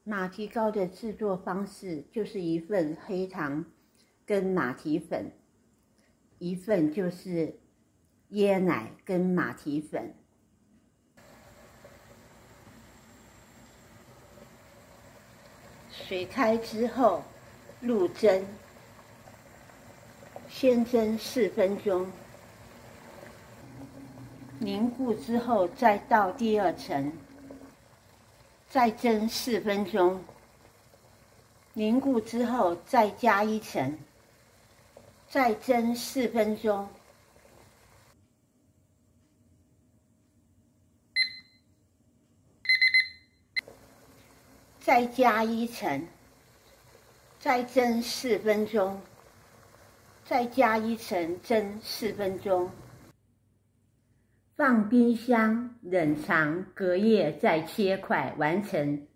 马蹄糕的制作方式就是1份黑糖跟马蹄粉，1份就是椰奶跟马蹄粉。水开之后入蒸，先蒸4分钟，凝固之后再倒第2层，再蒸4分钟，凝固之后再加1层，再蒸4分钟。再加1层，再蒸4分钟，再加1层，蒸4分钟，放冰箱冷藏，隔夜再切块，完成。